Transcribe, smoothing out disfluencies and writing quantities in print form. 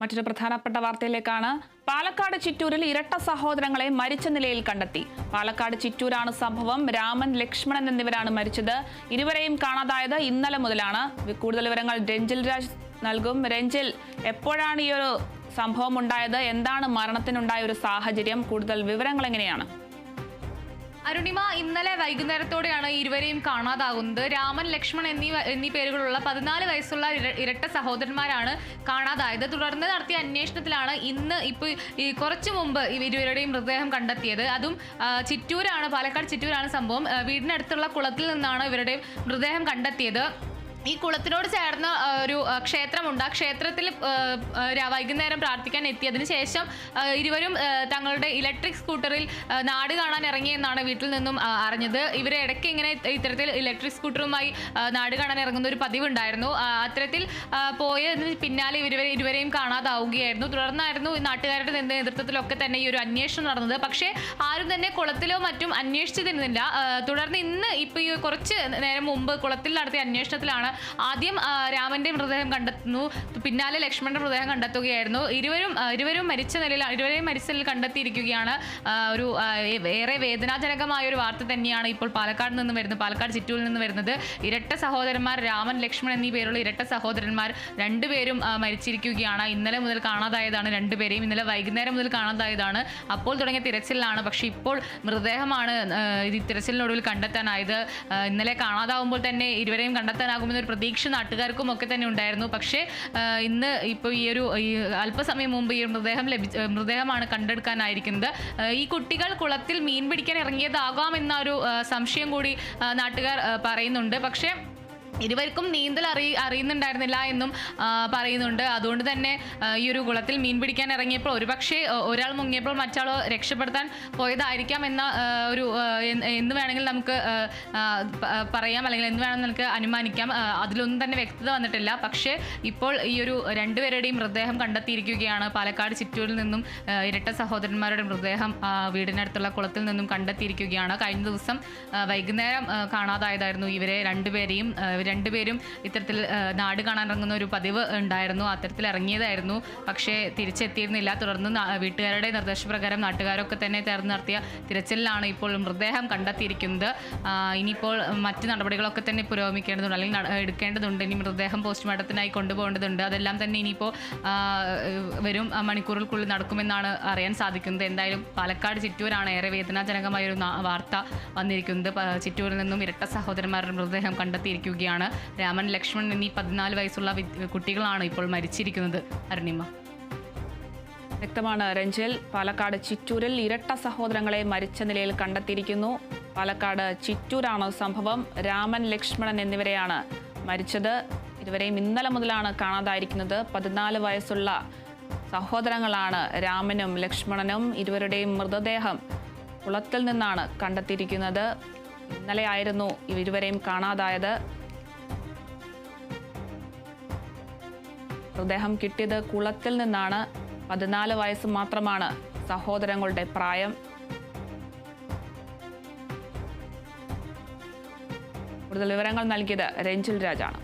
മറ്റൊരു പ്രധാനപ്പെട്ട വാർത്തയിലേക്കാണ്. പാലക്കാട് ചിറ്റൂരിൽ ഇരട്ട സഹോദരങ്ങളെ മരിച്ച നിലയിൽ കണ്ടെത്തി. പാലക്കാട് ചിറ്റൂരാണ് സംഭവം. രാമൻ, ലക്ഷ്മണൻ എന്നിവരാണ് മരിച്ചത്. ഇരുവരെയും കാണാതായത് ഇന്നലെ മുതലാണ്. കൂടുതൽ വിവരങ്ങൾ രഞ്ജിൽ രാജ് നൽകും. രഞ്ജിൽ, എപ്പോഴാണ് ഈ ഒരു സംഭവം ഉണ്ടായത്? എന്താണ് മരണത്തിനുണ്ടായ ഒരു സാഹചര്യം? കൂടുതൽ വിവരങ്ങൾ എങ്ങനെയാണ്? അരുണിമ, ഇന്നലെ വൈകുന്നേരത്തോടെയാണ് ഇരുവരെയും കാണാതാകുന്നത്. രാമൻ, ലക്ഷ്മൺ എന്നീ പേരുകളുള്ള 14 വയസ്സുള്ള ഇരട്ട സഹോദരന്മാരാണ് കാണാതായത്. തുടർന്ന് നടത്തിയ അന്വേഷണത്തിലാണ് ഇന്ന് കുറച്ചു മുമ്പ് ഇരുവരുടെയും മൃതദേഹം കണ്ടെത്തിയത്. അതും ചിറ്റൂരാണ്, പാലക്കാട് ചിറ്റൂരാണ് സംഭവം. വീടിനടുത്തുള്ള കുളത്തിൽ നിന്നാണ് ഇവരുടെ മൃതദേഹം കണ്ടെത്തിയത്. ഈ കുളത്തിനോട് ചേർന്ന ഒരു ക്ഷേത്രമുണ്ട്. ആ ക്ഷേത്രത്തിൽ വൈകുന്നേരം പ്രാർത്ഥിക്കാൻ എത്തിയതിനു ശേഷം ഇരുവരും തങ്ങളുടെ ഇലക്ട്രിക് സ്കൂട്ടറിൽ നാട് കാണാൻ ഇറങ്ങിയെന്നാണ് വീട്ടിൽ നിന്നും അറിഞ്ഞത്. ഇവരെ ഇടയ്ക്ക് ഇങ്ങനെ ഇത്തരത്തിൽ ഇലക്ട്രിക് സ്കൂട്ടറുമായി നാട് കാണാൻ ഇറങ്ങുന്ന ഒരു പതിവുണ്ടായിരുന്നു. അത്തരത്തിൽ പോയതിന് പിന്നാലെ ഇരുവരെയും കാണാതാവുകയായിരുന്നു. തുടർന്നായിരുന്നു നാട്ടുകാരുടെ നേതൃത്വത്തിലൊക്കെ തന്നെ ഈ ഒരു അന്വേഷണം നടന്നത്. പക്ഷേ ആരും തന്നെ കുളത്തിലോ മറ്റും അന്വേഷിച്ചിരുന്നില്ല. തുടർന്ന് ഇന്ന് ഈ കുറച്ച് നേരം മുമ്പ് കുളത്തിൽ നടത്തിയ അന്വേഷണത്തിലാണ് ആദ്യം രാമന്റെ മൃതദേഹം കണ്ടെത്തുന്നു, പിന്നാലെ ലക്ഷ്മണന്റെ മൃതദേഹം കണ്ടെത്തുകയായിരുന്നു. ഇരുവരെയും മരിച്ച നിലയിൽ കണ്ടെത്തിയിരിക്കുകയാണ്. ഒരു ഏറെ വേദനാജനകമായ ഒരു വാർത്ത തന്നെയാണ് ഇപ്പോൾ പാലക്കാട് ചിറ്റൂരിൽ നിന്ന് വരുന്നത്. ഇരട്ട സഹോദരന്മാർ രാമൻ, ലക്ഷ്മൺ എന്നീ പേരുള്ള ഇരട്ട സഹോദരന്മാർ രണ്ടുപേരും മരിച്ചിരിക്കുകയാണ്. ഇന്നലെ മുതൽ കാണാതായതാണ് രണ്ടുപേരെയും. ഇന്നലെ വൈകുന്നേരം മുതൽ കാണാതായതാണ്. അപ്പോൾ തുടങ്ങിയ തിരച്ചിലാണ്. പക്ഷേ ഇപ്പോൾ മൃതദേഹമാണ് ഈ തിരച്ചിലിനൊടുവിൽ കണ്ടെത്താനായത്. ഇന്നലെ കാണാതാവുമ്പോൾ തന്നെ ഇരുവരെയും കണ്ടെത്താനാകുമെന്നൊരു പ്രതീക്ഷ നാട്ടുകാർക്കും ഒക്കെ തന്നെ ഉണ്ടായിരുന്നു. പക്ഷേ ഇന്ന് ഇപ്പോൾ ഈ അല്പസമയം മുമ്പ് ഈ മൃതദേഹമാണ് കണ്ടെടുക്കാനായിരിക്കുന്നത്. ഈ കുട്ടികൾ കുളത്തിൽ മീൻ പിടിക്കാൻ ഇറങ്ങിയതാകാം എന്ന ഒരു സംശയം കൂടി നാട്ടുകാർ പറയുന്നുണ്ട്. പക്ഷേ ഇരുവർക്കും നീന്തൽ അറിയുന്നുണ്ടായിരുന്നില്ല എന്നും പറയുന്നുണ്ട്. അതുകൊണ്ട് തന്നെ ഈ ഒരു കുളത്തിൽ മീൻ പിടിക്കാൻ ഇറങ്ങിയപ്പോൾ ഒരുപക്ഷെ ഒരാൾ മുങ്ങിയപ്പോൾ മറ്റാൾ രക്ഷപ്പെടുത്താൻ പോയതായിരിക്കാം എന്ന ഒരു എന്ന് വേണമെങ്കിൽ നമുക്ക് പറയാം, അല്ലെങ്കിൽ എന്ന് വേണമെങ്കിൽ നമുക്ക് അനുമാനിക്കാം. അതിലൊന്നും തന്നെ വ്യക്തത വന്നിട്ടില്ല. പക്ഷേ ഇപ്പോൾ ഈ ഒരു രണ്ടുപേരുടെയും മൃതദേഹം കണ്ടെത്തിയിരിക്കുകയാണ്. പാലക്കാട് ചിറ്റൂരിൽ നിന്നും ഇരട്ട സഹോദരന്മാരുടെ മൃതദേഹം വീടിനടുത്തുള്ള കുളത്തിൽ നിന്നും കണ്ടെത്തിയിരിക്കുകയാണ്. കഴിഞ്ഞ ദിവസം വൈകുന്നേരം കാണാതായതായിരുന്നു ഇവരെ രണ്ടുപേരും ഇത്തരത്തിൽ നാട് കാണാൻ ഇറങ്ങുന്ന ഒരു പതിവ് ഉണ്ടായിരുന്നു. അത്തരത്തിൽ ഇറങ്ങിയതായിരുന്നു. പക്ഷേ തിരിച്ചെത്തിയിരുന്നില്ല. തുടർന്ന് വീട്ടുകാരുടെ നിർദ്ദേശപ്രകാരം നാട്ടുകാരൊക്കെ തന്നെ ചേർന്ന് നടത്തിയ തിരച്ചിലാണ് ഇപ്പോൾ മൃതദേഹം കണ്ടെത്തിയിരിക്കുന്നത്. ഇനിയിപ്പോൾ മറ്റ് നടപടികളൊക്കെ തന്നെ പുരോഗമിക്കേണ്ടതുണ്ട്, അല്ലെങ്കിൽ എടുക്കേണ്ടതുണ്ട്. ഇനി മൃതദേഹം പോസ്റ്റ്മോർട്ടത്തിനായി കൊണ്ടുപോകേണ്ടതുണ്ട്. അതെല്ലാം തന്നെ ഇനിയിപ്പോൾ വരും മണിക്കൂറുകൾക്കുള്ളിൽ നടക്കുമെന്നാണ് അറിയാൻ സാധിക്കുന്നത്. എന്തായാലും പാലക്കാട് ചിറ്റൂരാണ് ഏറെ വേദനാജനകമായ ഒരു വാർത്ത വന്നിരിക്കുന്നത്. ചിറ്റൂരിൽ നിന്നും ഇരട്ട സഹോദരന്മാരുടെ മൃതദേഹം കണ്ടെത്തിയിരിക്കുകയാണ്. രാമൻ, ലക്ഷ്മൺ എന്നീ 14 വയസ്സുള്ള കുട്ടികളാണ് ഇപ്പോൾ മരിച്ചിരിക്കുന്നത്. അരുണിമ, വ്യക്തമാണ് രഞ്ജിൽ. പാലക്കാട് ചിറ്റൂരിൽ ഇരട്ട സഹോദരങ്ങളെ മരിച്ച നിലയിൽ കണ്ടെത്തിയിരിക്കുന്നു. പാലക്കാട് ചിറ്റൂരാണ് സംഭവം. രാമൻ, ലക്ഷ്മണൻ എന്നിവരെയാണ് മരിച്ചത്. ഇരുവരെയും ഇന്നലെ മുതലാണ് കാണാതായിരിക്കുന്നത്. 14 വയസ്സുള്ള സഹോദരങ്ങളാണ് രാമനും ലക്ഷ്മണനും. ഇരുവരുടെയും മൃതദേഹം കുളത്തിൽ നിന്നാണ് കണ്ടെത്തിയിരിക്കുന്നത്. ഇന്നലെയായിരുന്നു ഇരുവരെയും കാണാതായത്. മൃതദേഹം കിട്ടിയത് കുളത്തിൽ നിന്നാണ്. 14 വയസ്സ് മാത്രമാണ് സഹോദരങ്ങളുടെ പ്രായം. കൂടുതൽ വിവരങ്ങൾ നൽകിയത് രഞ്ജിൽ രാജാണ്.